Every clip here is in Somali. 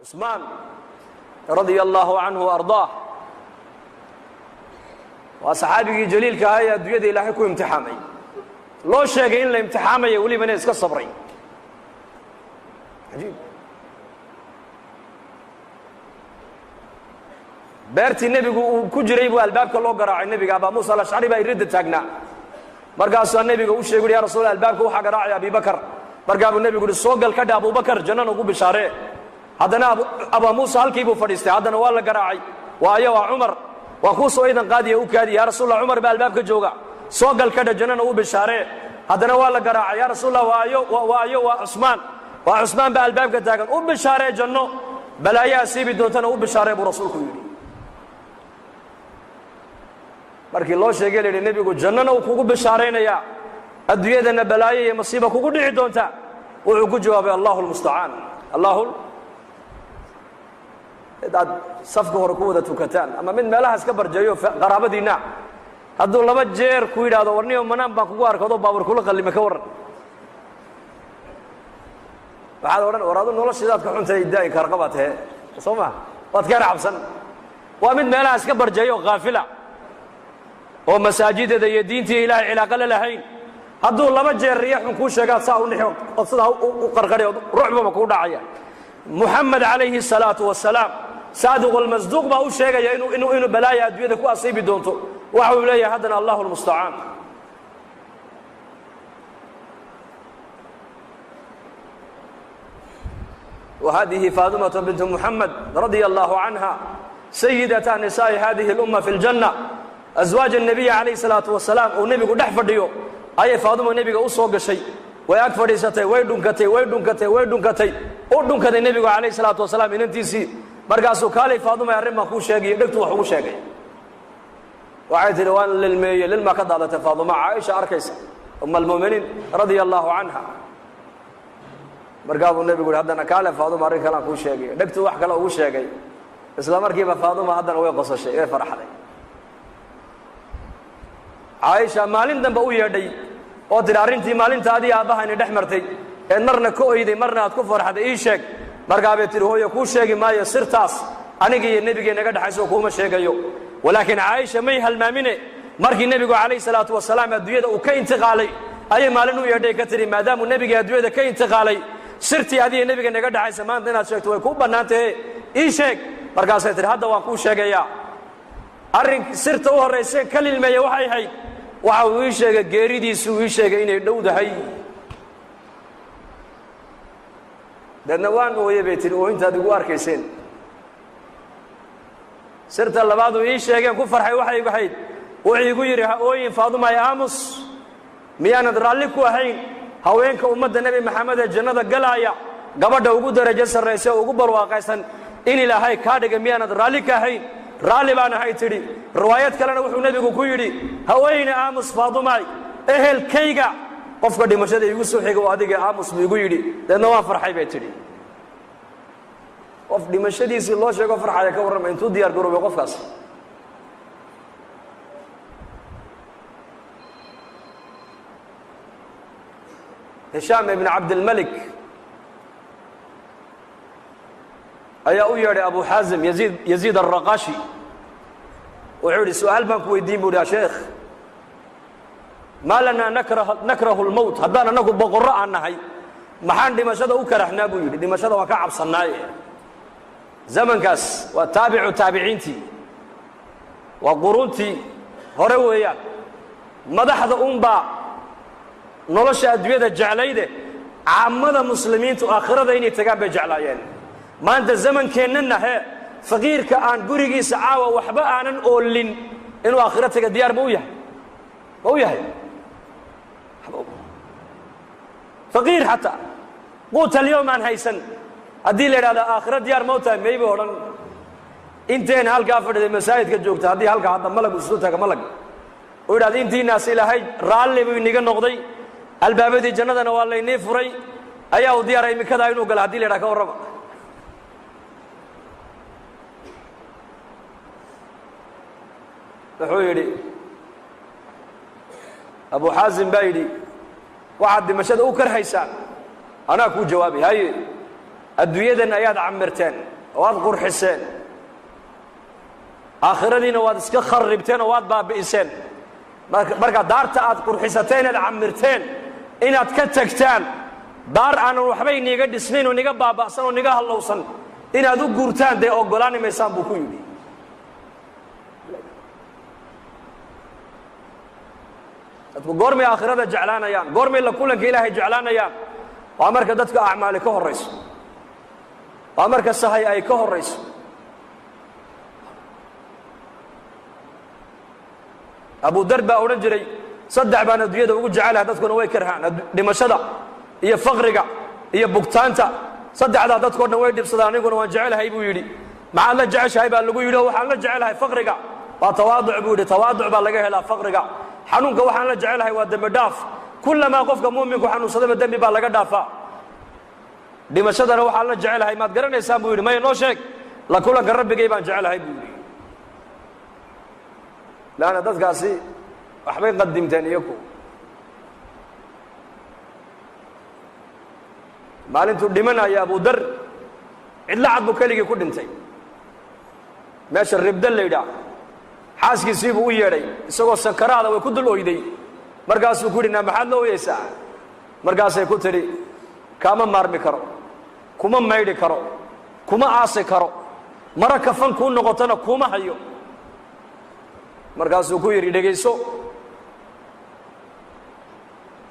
عثمان رضي الله عنه وأرضاه وصحابي جليل كهاية بيد إلهي كو امتحامي لو شيء إن الامتحامي يقولي من إسك الصبرين عجيب beertii nebigu uu ku jiray buu albaabka loo garaacay nebiga Abu Muusa al-Ash'ari baa irid taagnaa markaasuu nebiga u sheegay ya rasuul albaabka waxa garaacay Abu Bakar markaasuu nebigu soo gal ka dhaab Abu Bakar jannada ugu bishaare hadana Abu Muusa halkii buu fadhiistay hadana waa la garaacay waayo waa Umar waa ku soo idan qaadiye u kaadi ya rasuul Umar baa albaabka jooga soo gal ka jannada ugu bishaare hadana waa la garaacay ya rasuul waayo waa Usmaan baa albaabka taagan u bishaare janno balaayaa siibi doontana u bishaare buu rasuulku yiri markii loo sheegay leeyahay nabigu jannana uu kugu bishaareynaya adduunyadana balaayo iyo masiiba kugu dhici doonta wuxuu ku jawaabay Allahu musta'an Allahu dad safka hore ku wada tukataan ama mid meelaha iska barjayo qaraabadiina hadduu laba jeer ku yiraahdo warniyo manaan baan kugu arkado baabur kula qalime ka waran waxaad oran waraadu noloshidaad ka xuntay idaay karqabatee Soomaa waad ka raabsan waa mid meelaha iska barjayo qaafila oo masaajidada iyo diinta Ilaahay cilaaqo la lahayn hadduu laba jeer riixun ku sheegaa saa u nixo qodsada u qarqareeyo ruuxba ku dhacaya Muhammad alayhi salatu wasalaam saadiq al-masduq baa u sheegaya inuu balaaya adduunyada ku asiibi doonto waxa uu leeyahay hadana Allahu al-musta'an وهذه فاطمة بنت محمد رضي الله عنها سيدة نساء هذه الأمة في الجنة أزواج النبي عليه الصلاة والسلام ونبي قد حفظيه أي فاطمة النبي أصوغ شيء ويكفر ستي ويدنكتي ودنكتي النبي عليه الصلاة والسلام إن انتسي مرقاسو كالي فاطمة يرمى كو شاقي دكتو وحو شاقي وعيد روان للما قضالة فاطمة عائشة أركيس أم المؤمنين رضي الله عنها مرقابو النبي يقول هذا كالي فاطمة أرين كلام كو شاقي دكتو وحكا له كو شاقي إسلام مركيبة فاطمة هذا ويقص الشيء فرح عليه عائشة مالين دنبا u yeedhay oo diraarintii maalintaadii aabahan dhaxmartay ee marna ku oyday marna aad ku farxaday ii sheeg markaabay tir hooyo ku sheegi maayo sirtaas aniga iyo nabiga naga dhaxayso kuma sheegayo walaakin Aisha may halmaamine markii nabigu kaleey salaatu wasalaam adduunyada uu ka intiqaalay ayay maalin u yeedhay ka tiri maadaama nabiga adduunyada ka intiqaalay sirtii adii nabiga naga dhaxaysa maanta inaad sheegto way ku banaantay ii sheeg markaasay tir hadda waan ku sheegaya arrin sirta u horeysay kaliilmeeyo waxay ahayd waxa uu ii sheegay geeridiisu ii sheegay inay dhowdahay dadna waan ooyay beetir oo intaad ugu arkayseen sirta labaad uu ii sheegay ku farxay waxay ahayd wuxuu igu yiri ooyin Faaduma ay aamus miyaanad raalli ku ahayn haweenka ummadda nabi maxamed ee jannada galaya gabadha ugu darajo sareysa ugu barwaaqaysan in ilaahay ka dhigay miyaanad raalli ka ahayn raalli baan ahay tiri riwaayad kalena wuxuu nabigu ku yiri haweeney aamus Faaduma ehelkayga qofka dhimashada igu soo xigay oo adiga aamus igu yiri dadna waan farxay bay tiri qof dhimashadiisa loo sheego farxaya ka warramay intuu diyaar garoobay qofkaas Hisham ibn Abd al-Malik ayaa u yeedhay Abu Hazim Yazid al-Raqashi wuxuu yiri su'aal baan ku weydiin buu sheekh ma lana nakrahu al-maut hadana anagu boqorro aan nahay maxaan dhimashada u karahnaa buu yiri dhimashada waa ka cabsanaay zamankaas waa taabiciinti waa qurunti hore weeyaan madaxda umba nolosha adduunyada jeclayde caamada muslimiintu aakhirada inay tagaan bay jeclaayeen maanta zamankeenna faqiirka aan gurigiisa caawa waxba aanan oolin inuu aakhirada diyaar ma u yahay faqiir hatta quut اليوم aan haysan hadii la yiraahdo aakhirada diyaar ma u tahay maybe oran inteen halka fadhiday masaajidka joogta hadii halka hadda malag u soo taga malag oo yiraahdo intiinaas ilaahay raalli buu inaga noqday albaabadii jannadana waa laynii furay ayaa u diyaaray imikada inuu gal hadii la yiraahdo ka warrama wuxuu yiri Abu Hazim baydi waxaad dimashada u karhaysaan ana ku jawaabi hay adduunyadan ayaad camirteen waad qurxiseen aakhiradiina waad iska kharribteen oo waad baabi'iseen marka daarta aad qurxisateen aad camirteen inaad ka tagtaan daar aanan waxba iniga dhisnayn oo niga baaba'san oo niga hallowsan inaad u guurtaan dee oggolaani maysaan buu ku yidhi dadku goormay aakhirada jeclaanayaan goormay la kulanka ilaahay jeclaanayaan waa marka dadka acmaali ka horrayso waa marka sahay ay ka horrayso abu dar baa odhan jiray saddex baan adduunyada ugu jecelahay dadkuna way karhaan dhimashada iyo faqriga iyo bugtaanta saddexdaa dadkoo dhan way dhibsadaan aniguna waan jecelahay buu yidhi maxaad la jeceshahay baa lagu yidhi oo waxaan la jecelahay faqriga waa tawaaduc buu yidhi tawaaduc baa laga helaa faqriga xanuunka waxaan la jecelahay waa dembi dhaaf kullamaa qofka mu'minku xanuunsadaba dembi baa laga dhaafaa dhimashadana waxaan la jecelahay maad garanaysaan buu yidhi maya noo sheeg la kulanka rabbigay baan jecelahay buu yidhi laana dadkaasi waxbay qadimteen iyaku maalintuu dhimanaya abu dar cidla cad buu keligii ku dhintay meesha ribda la yidhaah xaaskiisii buu u yeedhay isagoo sankaraada way ku dul oyday markaasuu ku yidhi naa maxaad la ooyeysaa markaasay ku tidhi kaama maarmi karo kuma maydhi karo kuma aasi karo mara kafan kuu noqotona kuma hayo markaasuu ku yidhi dhegayso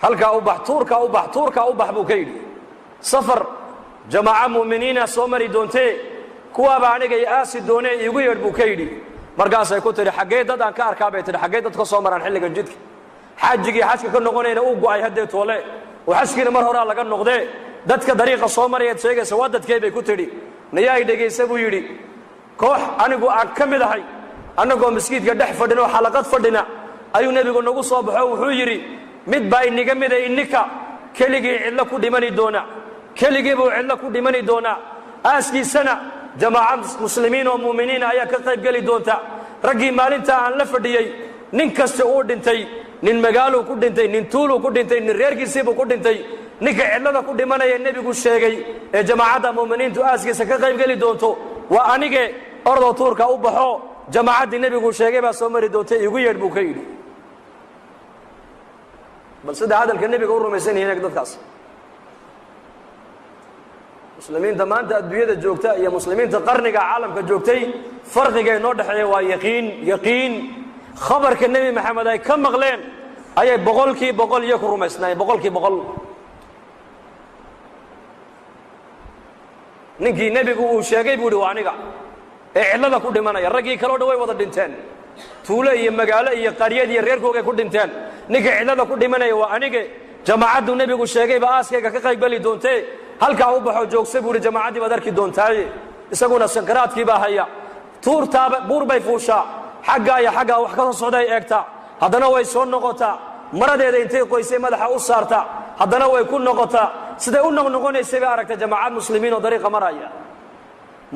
halkaa u bax tuurkaa u bax tuurkaa u bax buu ka yidhi safar jamaaca mu'miniina soo mari doontee kuwaaba aniga i aasi doonee iigu yeedh buu ka yidhi markaasay ku tidhi xaggee dad aan ka arkaa bay tidhi xaggee dad ka soo maraan xilligan jidka xaajigii xajka ka noqonayna uu go'ay haddee toole oo xajkiina mar horaa laga noqdee dadka dariiqa soo marayaad sheegaysa waa dadkee bay ku tidhi nayaa i dhegaysa buu yidhi koox anigu aan ka mid ahay annagoo maskiidka dhex fadhin oo xalaqad fadhina ayuu nebigu nagu soo baxo wuxuu yidhi mid baa iniga mida ininka keligii cidlo ku dhimani doona keligii buu cidlo ku dhimani doonaa aaskiisana jamaacad muslimiin oo mu'miniina ayaa ka qayb geli doonta raggii maalintaa aan la fadhiyey nin kasta uu dhintay nin magaaluu ku dhintay nin tuuluu ku dhintay nin reerkiisiibuu ku dhintay ninka cidlada ku dhimanaya nebigu sheegay ee jamaacadda mu'miniintu aaskiisa ka qayb geli doonto waa anige ordoo tuurka u baxo jamaacaddii nebigu sheegay baa soo mari doonta iigu yeedh buu ka yidhi bal sida hadalka nebiga u rumaysan yihiin dadkaas muslimiinta maanta adduunyada joogta iyo muslimiinta qarniga caalamka joogtay farqiga inoo dhexeeya waa yaqiin khabarka nebi maxamed ay ka maqleen ayay boqolkii boqol iyo ku rumaysnaayeen boqolkii boqol ninkii nebigu uu sheegay buu yidhi waa aniga ee cidlada ku dhimanaya raggii kaleo dhan way wada dhinteen tuulo iyo magaalo iyo qaryad iyo reerkoogay ku dhinteen ninka cidlada ku dhimanaya waa anige jamaacaddu nebigu sheegayba aaskayga ka qayb geli doontee halkaa u baxoo joogsa buu yidhi jamaacaddii baad arki doontaaye isaguna sankaraadkii baa haya tuurtaaba buur bay fuushaa xaggaa iyo xaggaa wax ka soo socday eegtaa haddana way soo noqotaa maradeeda intay qoysay madaxa u saartaa haddana way ku noqotaa siday u noqnoqonaysay bay aragtay jamaacad muslimiin oo dariiqa maraya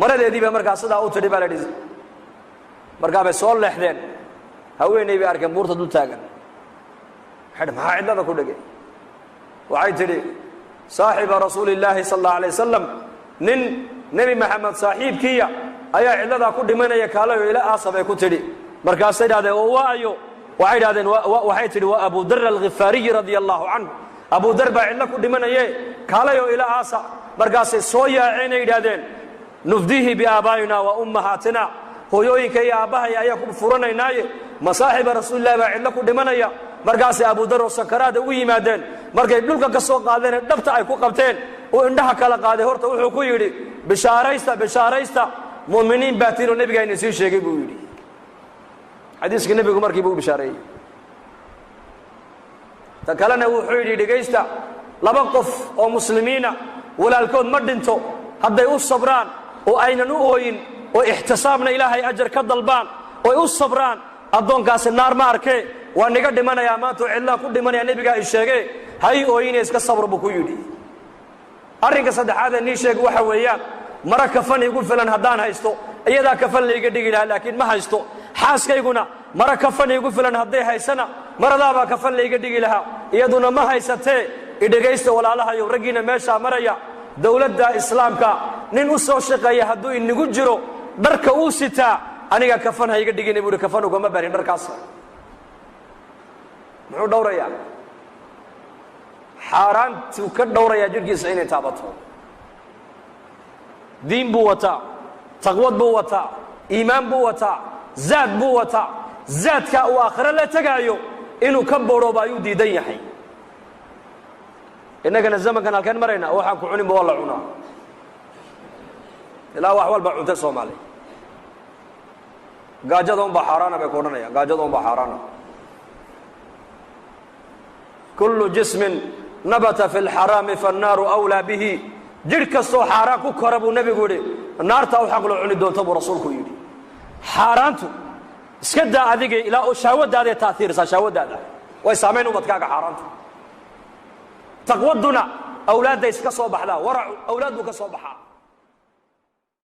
maradeedii bay markaa sidaa u tidhi baa la yidhi markaa bay soo leexdeen haweenay bay arkeen buurta dul taagan waxay dhi maxaa cidlada ku dhegay waxay tidhi saaxiba rasuuli illaahi sala allahu alay wasalam nin nebi maxamed saaxiibkiiya ayaa cidladaa ku dhimanaya kaalayo ila aasa bay ku tidhi markaasay idhahdeen oo waayo waxay idhahdeen waxay tidhi waa abu dar alkhifaariyi radia allahu canhu abu dar baa cidlo ku dhimanaye kaalayo ila aasa markaasay soo yaaceenay yidhahdeen nufdihi biaabaa'ina wa ummahaatina hooyooyinka iyo aabbahay ayaa ku furanaynaaye masaaxiba rasuulillahi baa cidlo ku dhimanaya markaasay abu dar oo sakaraada ugu yimaadeen markay dhulka ka soo qaadeen ee dhabta ay ku qabteen uu indhaha kala qaaday horta wuxuu ku yidhi bishaaraysta bishaaraysta mu'miniin baa tiinoo nebiga ina sii sheegay buu yidhi xadiiska nebigu markiiba u bishaareeyey ta kalena wuxuu yidhi dhegaysta laba qof oo muslimiina walaalkood ma dhinto hadday u sabraan oo aynan u ooyin oo ixtisaabna ilaahay ajar ka dalbaan oo u sabraan addoonkaasi naar ma arkee waa niga dhimanayaa maanta oo cidlaa ku dhimanaya nebigaa i sheegee hay ooyine iska sabr buu ku yidhi arrinka saddexaad ee nii sheeg waxa weeyaan mara kafan igu filan haddaan haysto iyadaa kafan layga dhigi lahaa laakiin ma haysto xaaskayguna mara kafan igu filan hadday haysana maradaabaa kafan layga dhigi lahaa iyaduna ma haysatee idhegaysta walaalahayow raggiina meeshaa maraya dawladda islaamka nin u soo shaqeeya hadduu inagu jiro dharka uu sitaa aniga kafan ha iga dhigin buu kafan ugama barin dharkaas muxuu dhowrayaa xaaraantu ka dhowrayaa jirkiisa inay taabato diin buu wataa taqwad buu wataa iimaan buu wataa zaad buu wataa zaadka uu aakhiro la tagaayo inuu ka boorooba ayuu diidan yahay innagana zamankan halkaan marayna waxaan ku cunin waa la cunaa ilaa wax walba cunta Soomaali gaajada un baa xaaraana bay ku odhanayaan gaajada un baa xaaraana kullu jismin nabata fi lxaraami fannaaru awlaa bihi jidh kastoo xaaraan ku kora buu nebigu yidhi naarta u xaq loo cuni doonta buu rasuulku yidhi xaaraantu iska daa adiga ilaa oo shahwaddaadae taaiirsaa shahwaddaada way saamayn ubadkaaga xaaraantu taqwaduna awlaadda iska soo baxdaa waracu awlaad buu ka soo baxaa